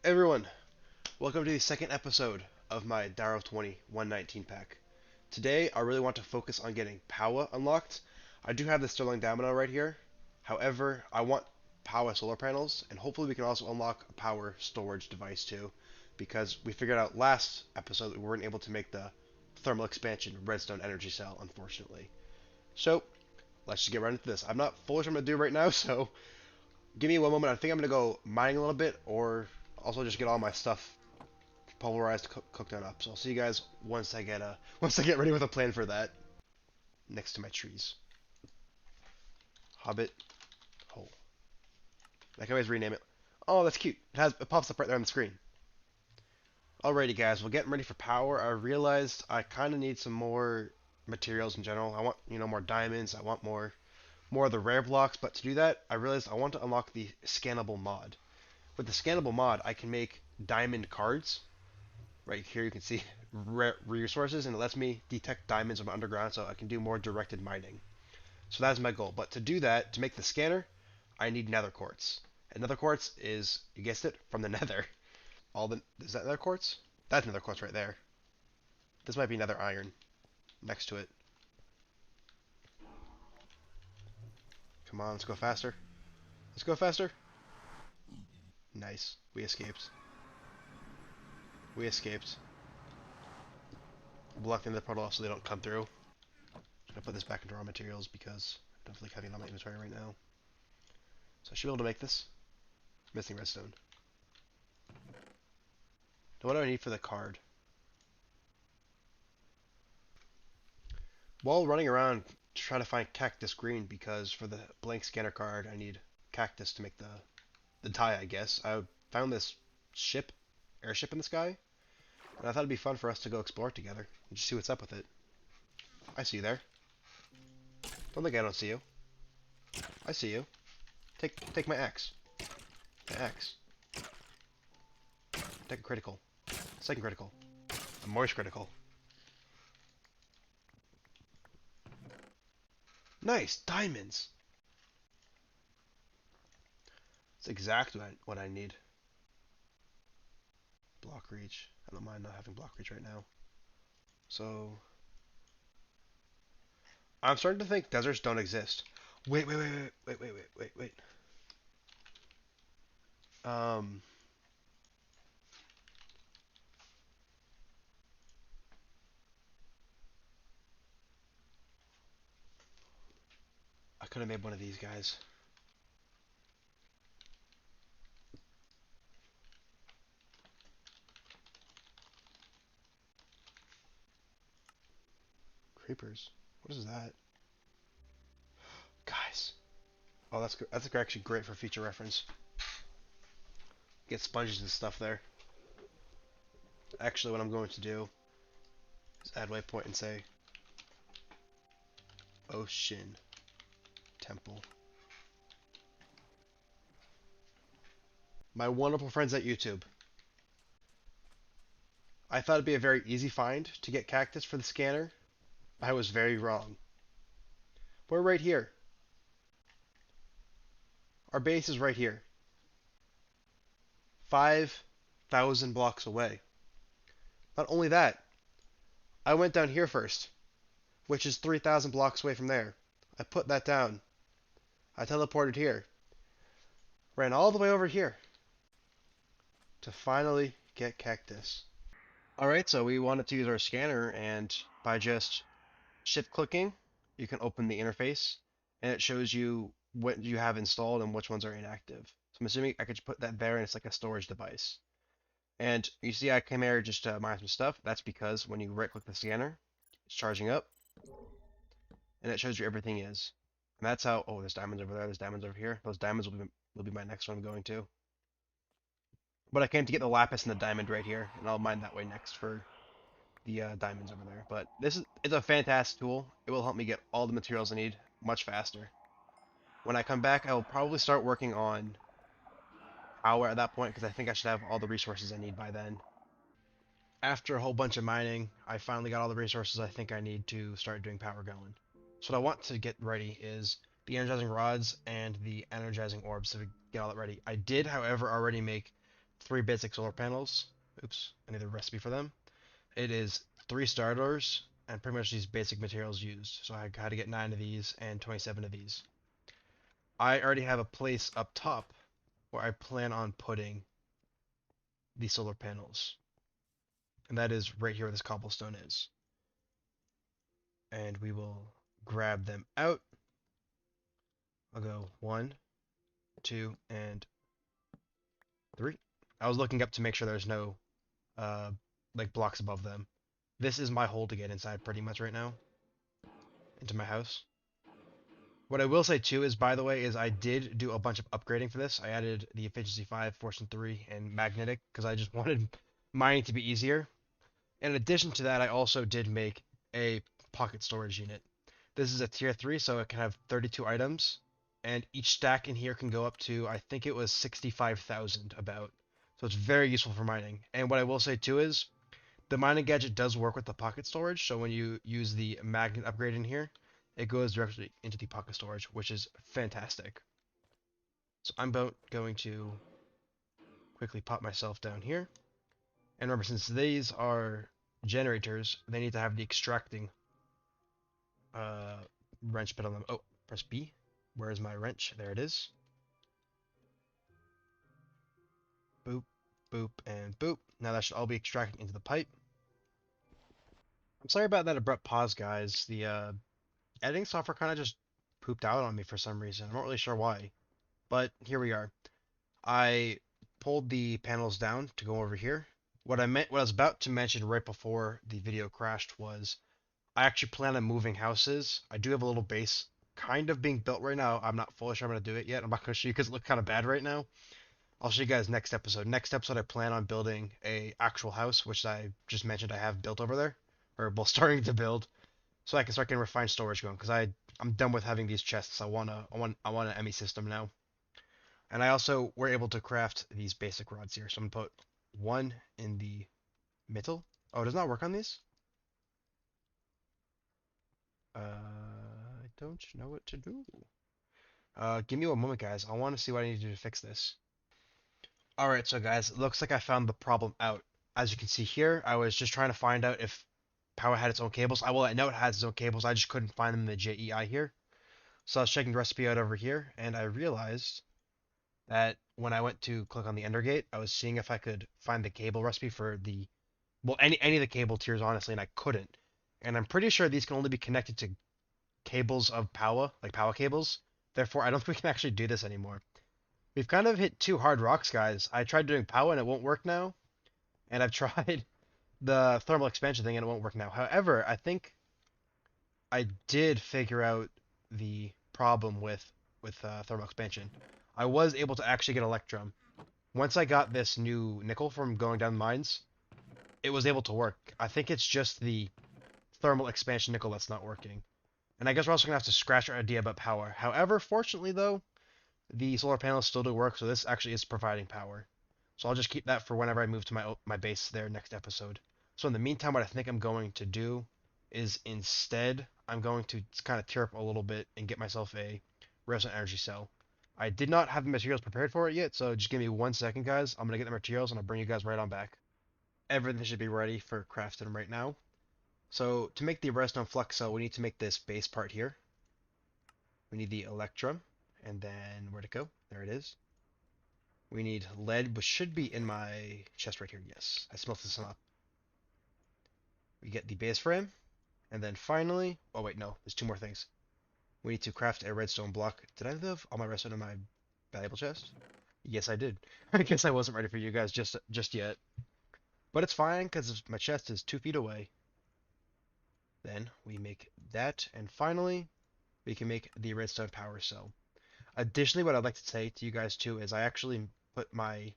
Everyone, welcome to the second episode of my Direwolf20 119 pack. Today, I really want to focus on getting Power unlocked. I do have the Sterling Domino right here. However, I want Power solar panels, and hopefully we can also unlock a Power storage device too, because we figured out last episode that we weren't able to make the thermal expansion redstone energy cell, unfortunately. So, let's just get right into this. I'm not fully sure what I'm going to do right now, so give me one moment. I think I'm going to go mining a little bit, or also just get all my stuff pulverized, cooked on up. So I'll see you guys once I get once I get ready with a plan for that. Next to my trees. Hobbit hole. I can always rename it. Oh, that's cute. It pops up right there on the screen. Alrighty, guys. We're getting ready for power. I realized I kind of need some more materials in general. I want more diamonds. I want more of the rare blocks. But to do that, I realized I want to unlock the scannable mod. With the scannable mod, I can make diamond cards. Right here you can see resources, and it lets me detect diamonds from underground so I can do more directed mining. So that's my goal. But to do that, to make the scanner, I need nether quartz. And nether quartz is, you guessed it, from the nether. Is that nether quartz? That's nether quartz right there. This might be nether iron next to it. Come on, let's go faster. Let's go faster. Nice. We escaped. We escaped. Blocking the portal off so they don't come through. I'm gonna put this back into raw materials because I don't feel like having it on my inventory right now. So I should be able to make this. Missing redstone. Now what do I need for the card? While running around trying to find cactus green, because for the blank scanner card I need cactus to make the tie, I guess. I found this airship in the sky, and I thought it'd be fun for us to go explore it together and just see what's up with it. I see you there. Don't think I don't see you. I see you. Take my axe. My axe. Take a critical. Second critical. A moist critical. Nice! Diamonds! That's exactly what I need. Block reach. I don't mind not having block reach right now. So I'm starting to think deserts don't exist. Wait. Um, I could have made one of these guys. Creepers. What is that? Guys. Oh, that's actually great for future reference. Get sponges and stuff there. Actually, what I'm going to do is add waypoint and say Ocean Temple. My wonderful friends at YouTube. I thought it'd be a very easy find to get cactus for the scanner. I was very wrong. We're right here. Our base is right here. 5,000 blocks away. Not only that, I went down here first, which is 3,000 blocks away from there. I put that down. I teleported here. Ran all the way over here to finally get cactus. Alright, so we wanted to use our scanner, and by just shift clicking, you can open the interface, and it shows you what you have installed and which ones are inactive. So I'm assuming I could put that there, and it's like a storage device. And you see I came here just to mine some stuff. That's because when you right click the scanner, it's charging up, and it shows you everything is. And that's how, oh, there's diamonds over there, there's diamonds over here. Those diamonds will be my next one I'm going to. But I came to get the lapis and the diamond right here, and I'll mine that way next for the diamonds over there. But it's a fantastic tool. It will help me get all the materials I need much faster. When I come back, I will probably start working on power at that point, because I think I should have all the resources I need by then. After a whole bunch of mining, I finally got all the resources I think I need to start doing power going. So what I want to get ready is the energizing rods and the energizing orbs to get all that ready. I did, however, already make 3 basic solar panels. Oops, I need a recipe for them. It is 3 starters and pretty much these basic materials used. So I had to get 9 of these and 27 of these. I already have a place up top where I plan on putting the solar panels. And that is right here where this cobblestone is. And we will grab them out. I'll go 1, 2, and 3. I was looking up to make sure there's no like blocks above them. This is my hole to get inside pretty much right now into my house. What I will say too is, by the way, is I did do a bunch of upgrading for this. I added the efficiency 5, fortune 3, and magnetic because I just wanted mining to be easier. In addition to that, I also did make a pocket storage unit. This is a tier 3, so it can have 32 items, and each stack in here can go up to, I think it was 65,000 about. So it's very useful for mining. And what I will say too is, the mining gadget does work with the pocket storage, so when you use the magnet upgrade in here, it goes directly into the pocket storage, which is fantastic. So I'm going to quickly pop myself down here. And remember, since these are generators, they need to have the extracting wrench bit on them. Oh, press B. Where is my wrench? There it is. Boop, boop, and boop. Now that should all be extracting into the pipe. I'm sorry about that abrupt pause, guys. The editing software kind of just pooped out on me for some reason. I'm not really sure why. But here we are. I pulled the panels down to go over here. What I was about to mention right before the video crashed was I actually plan on moving houses. I do have a little base kind of being built right now. I'm not fully sure I'm going to do it yet. I'm not going to show you because it looks kind of bad right now. I'll show you guys next episode. Next episode, I plan on building a actual house, which I just mentioned I have built over there, or well, starting to build, so I can start getting refined storage going. Because I'm done with having these chests. I want an ME system now. And I also were able to craft these basic rods here. So I'm gonna put 1 in the middle. Oh, it does not work on these? I don't know what to do. Give me a moment, guys. I want to see what I need to do to fix this. Alright, so guys, it looks like I found the problem out. As you can see here, I was just trying to find out if power had its own cables. I know it has its own cables, I just couldn't find them in the JEI here. So I was checking the recipe out over here, and I realized that when I went to click on the Ender Gate, I was seeing if I could find the cable recipe for the, well, any of the cable tiers, honestly, and I couldn't. And I'm pretty sure these can only be connected to cables of power, like power cables. Therefore, I don't think we can actually do this anymore. We've kind of hit 2 hard rocks, guys. I tried doing power and it won't work now. And I've tried the thermal expansion thing and it won't work now. However, I think I did figure out the problem with thermal expansion. I was able to actually get Electrum. Once I got this new nickel from going down mines, it was able to work. I think it's just the thermal expansion nickel that's not working. And I guess we're also going to have to scratch our idea about power. However, fortunately though, the solar panels still do work, so this actually is providing power. So I'll just keep that for whenever I move to my base there next episode. So in the meantime, what I think I'm going to do is instead, I'm going to kind of tear up a little bit and get myself a redstone energy cell. I did not have the materials prepared for it yet, so just give me 1 second, guys. I'm going to get the materials and I'll bring you guys right on back. Everything should be ready for crafting right now. So to make the redstone flux cell, we need to make this base part here. We need the electrum, and then where'd it go? There it is. We need lead, which should be in my chest right here. Yes, I smelted some up. We get the base frame, and then finally, oh wait, no, there's 2 more things. We need to craft a redstone block. Did I leave all my redstone in my valuable chest? Yes, I did. I guess I wasn't ready for you guys just yet. But it's fine, because my chest is 2 feet away. Then we make that, and finally, we can make the redstone power cell. Additionally, what I'd like to say to you guys too is I actually put my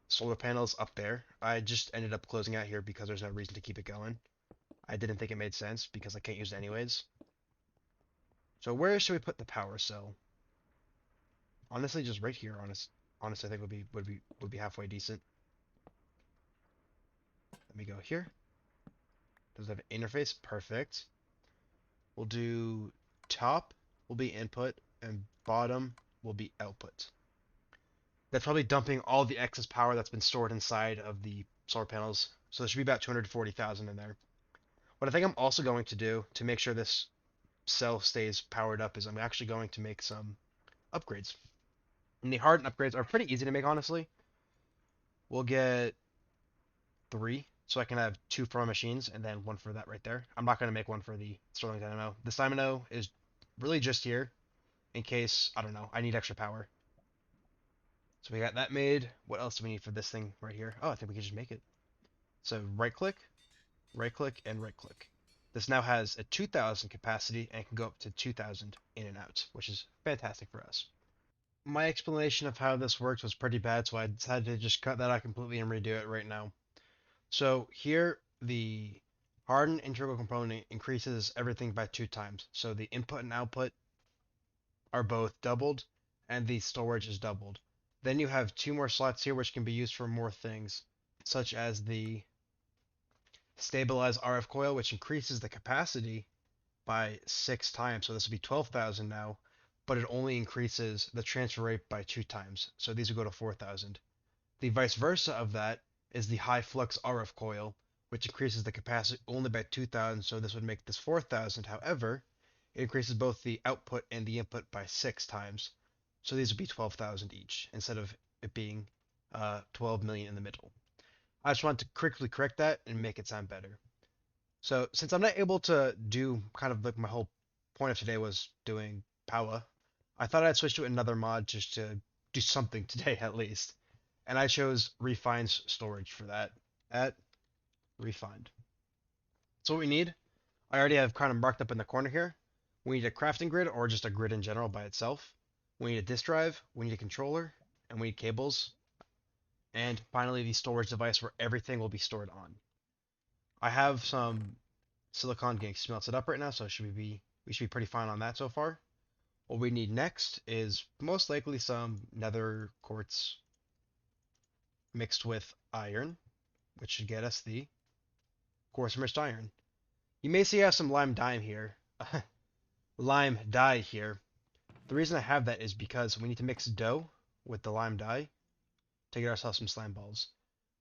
solar panels up there. I just ended up closing out here because there's no reason to keep it going. I didn't think it made sense because I can't use it anyways. So where should we put the power cell? Honestly, just right here. Honestly, I think would be halfway decent. Let me go here. Does it have an interface? Perfect. We'll do top will be input and bottom will be output. That's probably dumping all the excess power that's been stored inside of the solar panels. So there should be about 240,000 in there. What I think I'm also going to do to make sure this cell stays powered up is I'm actually going to make some upgrades. And the hardened upgrades are pretty easy to make, honestly. We'll get 3, so I can have 2 for my machines and then 1 for that right there. I'm not going to make 1 for the Sterling Dynamo. This Dynamo is really just here in case, I don't know, I need extra power. So we got that made. What else do we need for this thing right here? Oh, I think we can just make it. So right click, and right click. This now has a 2000 capacity and can go up to 2000 in and out, which is fantastic for us. My explanation of how this works was pretty bad, so I decided to just cut that out completely and redo it right now. So here, the hardened integral component increases everything by 2 times. So the input and output are both doubled, and the storage is doubled. Then you have 2 more slots here which can be used for more things, such as the stabilized RF coil, which increases the capacity by 6 times. So this will be 12,000 now, but it only increases the transfer rate by 2 times. So these will go to 4,000. The vice versa of that is the high flux RF coil, which increases the capacity only by 2,000. So this would make this 4,000. However, it increases both the output and the input by 6 times. So these would be 12,000 each instead of it being 12 million in the middle. I just wanted to quickly correct that and make it sound better. So since I'm not able to do kind of like my whole point of today was doing power, I thought I'd switch to another mod just to do something today at least. And I chose refined storage for that at refined. So what we need, I already have kind of marked up in the corner here. We need a crafting grid or just a grid in general by itself. We need a disk drive, we need a controller, and we need cables. And finally the storage device where everything will be stored on. I have some silicon getting smelted up right now, so we should be pretty fine on that so far. What we need next is most likely some nether quartz mixed with iron, which should get us the quartz enriched iron. You may see I have some lime dye here. Lime dye here. The reason I have that is because we need to mix dough with the lime dye to get ourselves some slime balls.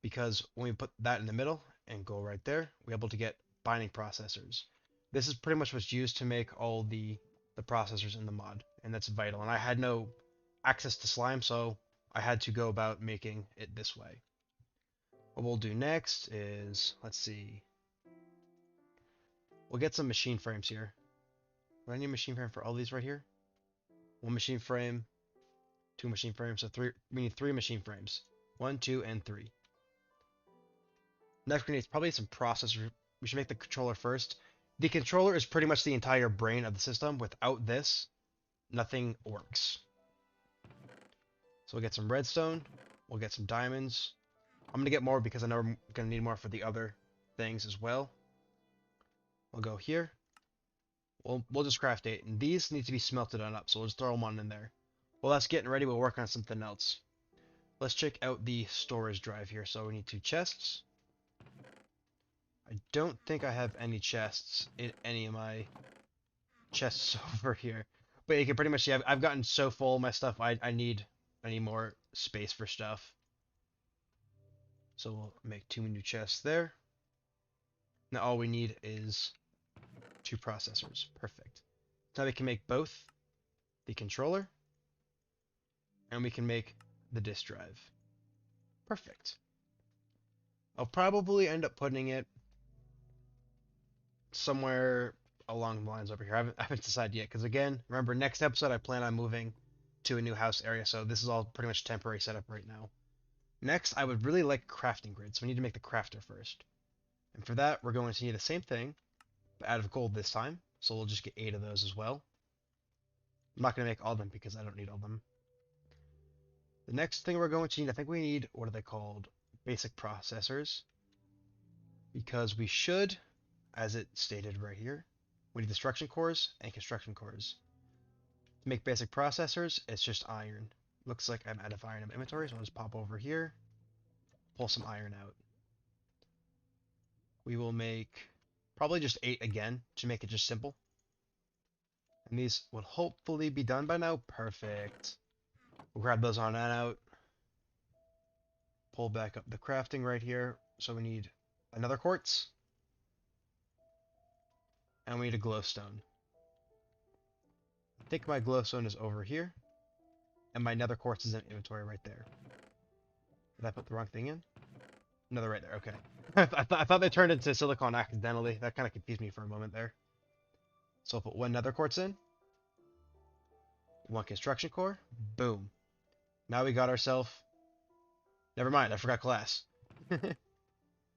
Because when we put that in the middle and go right there, we're able to get binding processors. This is pretty much what's used to make all the processors in the mod, and that's vital. And I had no access to slime, so I had to go about making it this way. What we'll do next is, let's see, we'll get some machine frames here. Do I need a machine frame for all these right here? 1 machine frame, 2 machine frames, so 3. We need 3 machine frames. 1, 2, and 3. Next, we need probably some processors. We should make the controller first. The controller is pretty much the entire brain of the system. Without this, nothing works. So we'll get some redstone. We'll get some diamonds. I'm going to get more because I know we're going to need more for the other things as well. We'll go here. We'll just craft 8. And these need to be smelted on up, so we'll just throw them on in there. While that's getting ready, we'll work on something else. Let's check out the storage drive here. So we need 2 chests. I don't think I have any chests in any of my chests over here. But you can pretty much see I've gotten so full of my stuff, I need more space for stuff. So we'll make 2 new chests there. Now all we need is 2 processors. Perfect. Now we can make both the controller and we can make the disk drive. Perfect. I'll probably end up putting it somewhere along the lines over here. I haven't decided yet, because again, remember, next episode I plan on moving to a new house area, so this is all pretty much temporary setup right now. Next, I would really like a crafting grid, so we need to make the crafter first. And for that, we're going to need the same thing, but out of gold this time, so we'll just get 8 of those as well. I'm not going to make all of them because I don't need all of them. The next thing we're going to need, I think we need, what are they called? Basic processors. Because we should, as it stated right here, we need destruction cores and construction cores. To make basic processors, it's just iron. Looks like I'm out of iron in my inventory, so I'll just pop over here, pull some iron out. We will make probably just 8 again to make it just simple. And these will hopefully be done by now. Perfect. We'll grab those on and out. pull back up the crafting right here. So we need another quartz. And we need a glowstone. I think my glowstone is over here. And my nether quartz is in inventory right there. Did I put the wrong thing in? Another right there, okay. I thought they turned into silicon accidentally. That kind of confused me for a moment there. So I'll put one nether quartz in. One construction core. Boom. Now we got ourselves... Never mind, I forgot glass.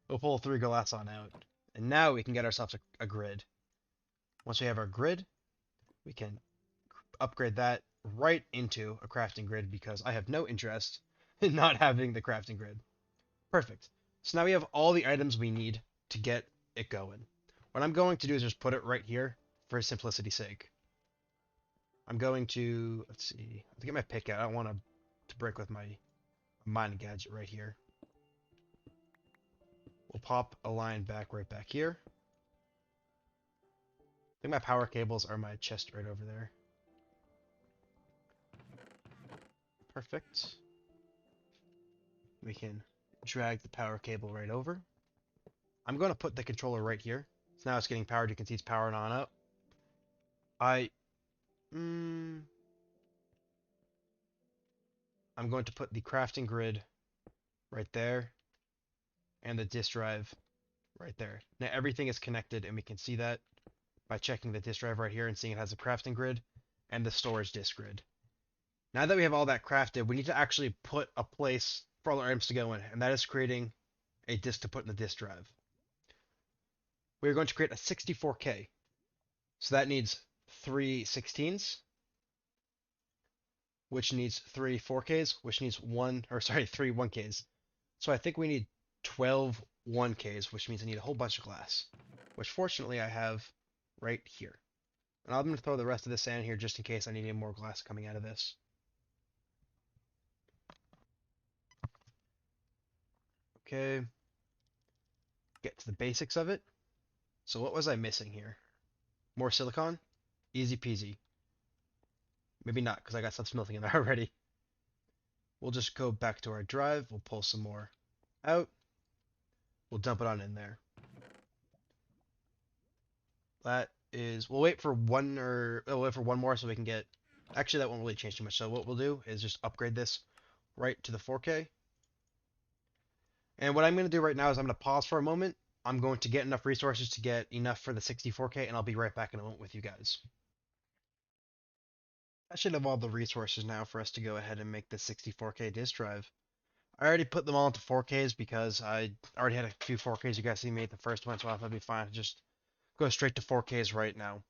We'll pull 3 glass on out. And now we can get ourselves a grid. Once we have our grid, we can upgrade that right into a crafting grid because I have no interest in not having the crafting grid. Perfect. So now we have all the items we need to get it going. What I'm going to do is just put it right here for simplicity's sake. I'm going to, let's see, I have to get my pick out. I don't want to break with my mining gadget right here. We'll pop a line right back here. I think my power cables are my chest right over there. Perfect. We can drag the power cable right over. I'm going to put the controller right here. So now it's getting powered. You can see it's powering on up. I'm going to put the crafting grid right there and the disk drive right there. Now everything is connected and we can see that by checking the disk drive right here and seeing it has a crafting grid and the storage disk grid. Now that we have all that crafted, we need to actually put a place for all our items to go in, and that is creating a disk to put in the disk drive. We're going to create a 64K. So that needs 3 16s, which needs 3 4Ks, which needs 3 1Ks. So I think we need 12 1Ks, which means I need a whole bunch of glass, which fortunately I have right here. And I'm going to throw the rest of this in here just in case I need any more glass coming out of this. Okay. Get to the basics of it. So what was I missing here? More silicon? Easy peasy. Maybe not, because I got some smelting in there already. We'll just go back to our drive. We'll pull some more out. We'll dump it on in there. That is... We'll wait for one more so we can get... Actually, that won't really change too much. So what we'll do is just upgrade this right to the 4K. And what I'm going to do right now is I'm going to pause for a moment. I'm going to get enough resources to get enough for the 64K, and I'll be right back in a moment with you guys. I should have all the resources now for us to go ahead and make the 64K disk drive. I already put them all into 4Ks because I already had a few 4Ks. You guys see me at the first one, so I thought it'd be fine to just go straight to 4Ks right now.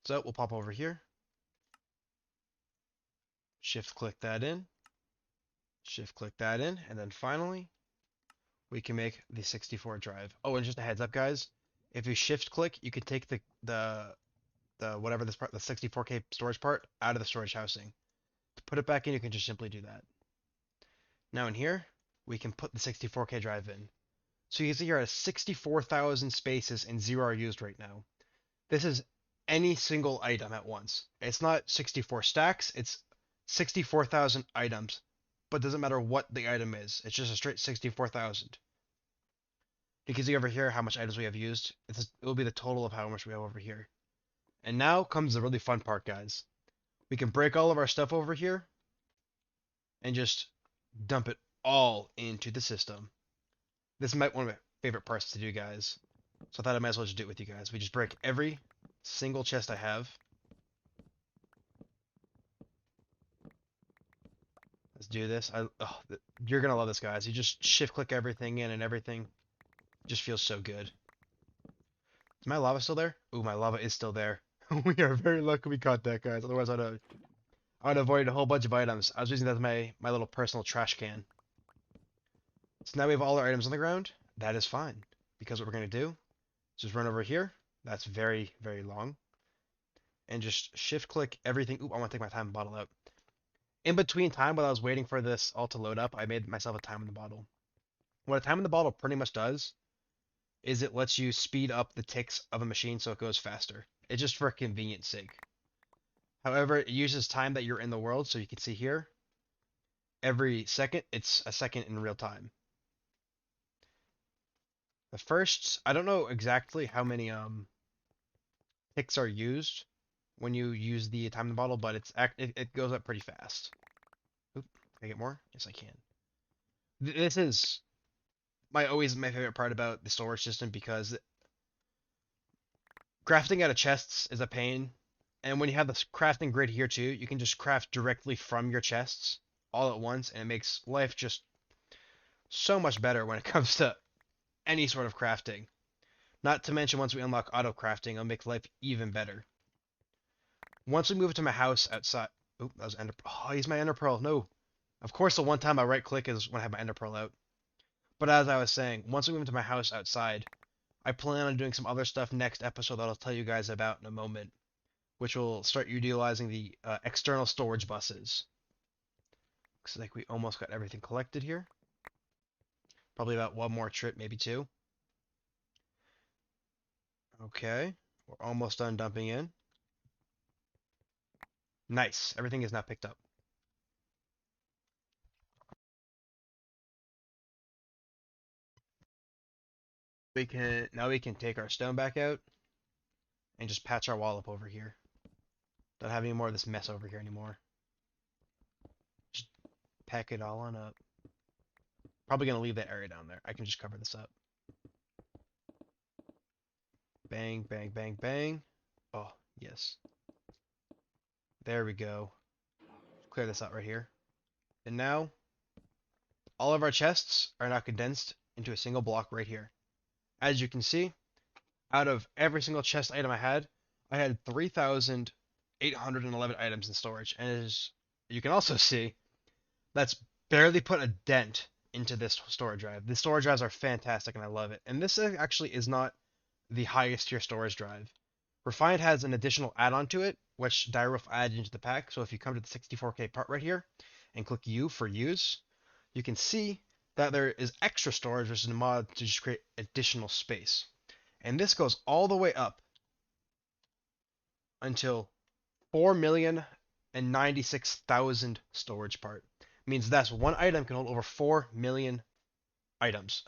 So we'll pop over here. Shift click that in. Shift click that in, and then finally we can make the 64 drive. Oh, and just a heads up, guys. If you shift click, you can take the 64K storage part out of the storage housing. To put it back in, you can just simply do that. Now in here, we can put the 64K drive in. So you can see here at 64,000 spaces and 0 are used right now. This is any single item at once. It's not 64 stacks, it's 64,000 items. But it doesn't matter what the item is. It's just a straight 64,000. You can see over here how much items we have used. It will be the total of how much we have over here. And now comes the really fun part, guys. We can break all of our stuff over here and just dump it all into the system. This is one of my favorite parts to do, guys. So I thought I might as well just do it with you guys. We just break every single chest I have. Let's do this. You're gonna love this, guys. You just shift click everything in and everything just feels so good. Is my lava still there? Ooh, my lava is still there. We are very lucky we caught that, guys. Otherwise I'd avoid a whole bunch of items. I was using that as my little personal trash can. So now we have all our items on the ground. That is fine. Because what we're gonna do is just run over here. That's very, very long. And just shift click everything. Ooh, I want to take my time bottle out. In between time, while I was waiting for this all to load up, I made myself a time in the bottle. What a time in the bottle pretty much does is it lets you speed up the ticks of a machine so it goes faster. It's just for convenience sake. However, it uses time that you're in the world, so you can see here. every second, it's a second in real time. The first, I don't know exactly how many ticks are used when you use the time bottle, but it goes up pretty fast. Oop, can I get more? Yes, I can. This is always my favorite part about the storage system because crafting out of chests is a pain, and when you have this crafting grid here too, you can just craft directly from your chests all at once, and it makes life just so much better when it comes to any sort of crafting. Not to mention, once we unlock auto crafting, it'll make life even better. Once we move to my house outside. Oh, that was Ender. Oh, he's my Ender Pearl. No. Of course, the one time I right click is when I have my Ender Pearl out. But as I was saying, once we move into my house outside, I plan on doing some other stuff next episode that I'll tell you guys about in a moment, which will start utilizing the external storage buses. Looks like we almost got everything collected here. Probably about one more trip, maybe two. Okay, we're almost done dumping in. Nice, everything is now picked up. Now we can take our stone back out and just patch our wall up over here. Don't have any more of this mess over here anymore. Just pack it all on up. Probably gonna leave that area down there. I can just cover this up. Bang, bang, bang, bang. Oh, yes. There we go. Clear this out right here. And now, all of our chests are now condensed into a single block right here. As you can see, out of every single chest item I had 3,811 items in storage. And as you can also see, that's barely put a dent into this storage drive. The storage drives are fantastic and I love it. And this actually is not the highest tier storage drive. Refined has an additional add-on to it, which Direwolf added into the pack. So if you come to the 64K part right here and click U for use, you can see that there is extra storage, which is a mod to just create additional space. And this goes all the way up until 4,096,000 storage part. Means that's one item can hold over 4 million items.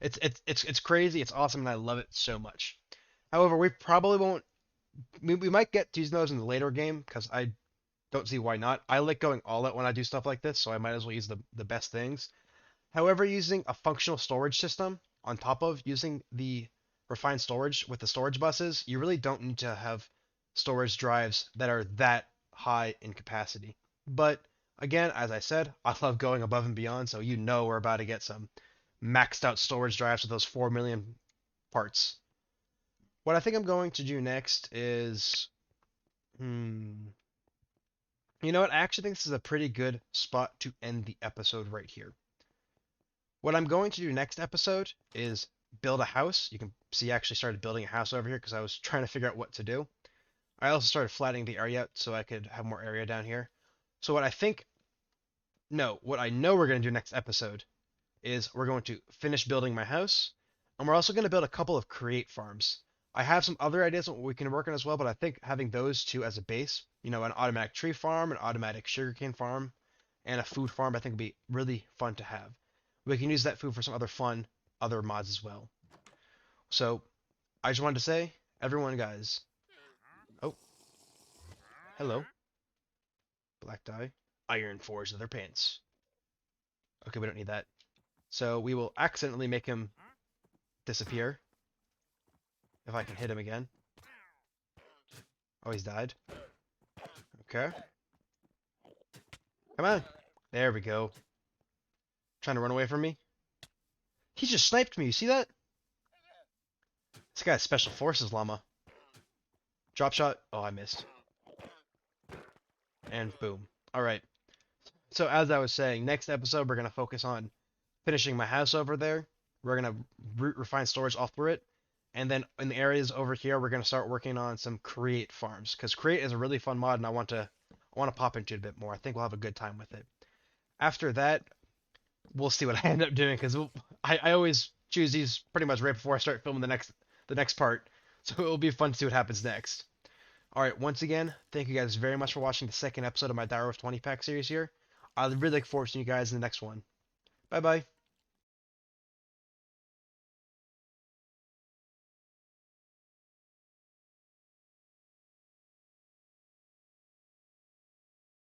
It's crazy, it's awesome, and I love it so much. However, we probably won't. We might get to use those in the later game because I don't see why not. I like going all out when I do stuff like this, so I might as well use the best things. However, using a functional storage system on top of using the refined storage with the storage buses, you really don't need to have storage drives that are that high in capacity. But again, as I said, I love going above and beyond, so you know we're about to get some maxed out storage drives with those 4 million parts. What I think I'm going to do next is... You know what? I actually think this is a pretty good spot to end the episode right here. What I'm going to do next episode is build a house. You can see I actually started building a house over here because I was trying to figure out what to do. I also started flattening the area out so I could have more area down here. So what I know we're going to do next episode is we're going to finish building my house, and we're also going to build a couple of create farms. I have some other ideas on what we can work on as well, but I think having those two as a base, an automatic tree farm, an automatic sugarcane farm, and a food farm, I think would be really fun to have. We can use that food for some other mods as well. So, I just wanted to say, everyone, guys. Oh, hello. Black dye. Iron forged leather pants. Okay, we don't need that. So we will accidentally make him disappear. If I can hit him again. Oh, he's died. Okay. Come on. There we go. Trying to run away from me. He just sniped me. You see that? This guy's special forces llama. Drop shot. Oh, I missed. And boom. Alright. So as I was saying, next episode we're going to focus on finishing my house over there. We're going to refine storage all through it. And then in the areas over here, we're going to start working on some create farms. Because create is a really fun mod and I want to pop into it a bit more. I think we'll have a good time with it. After that, we'll see what I end up doing. Because I always choose these pretty much right before I start filming the next part. So it will be fun to see what happens next. Alright, once again, thank you guys very much for watching the second episode of my Direwolf20 pack series here. I really look forward to seeing you guys in the next one. Bye bye.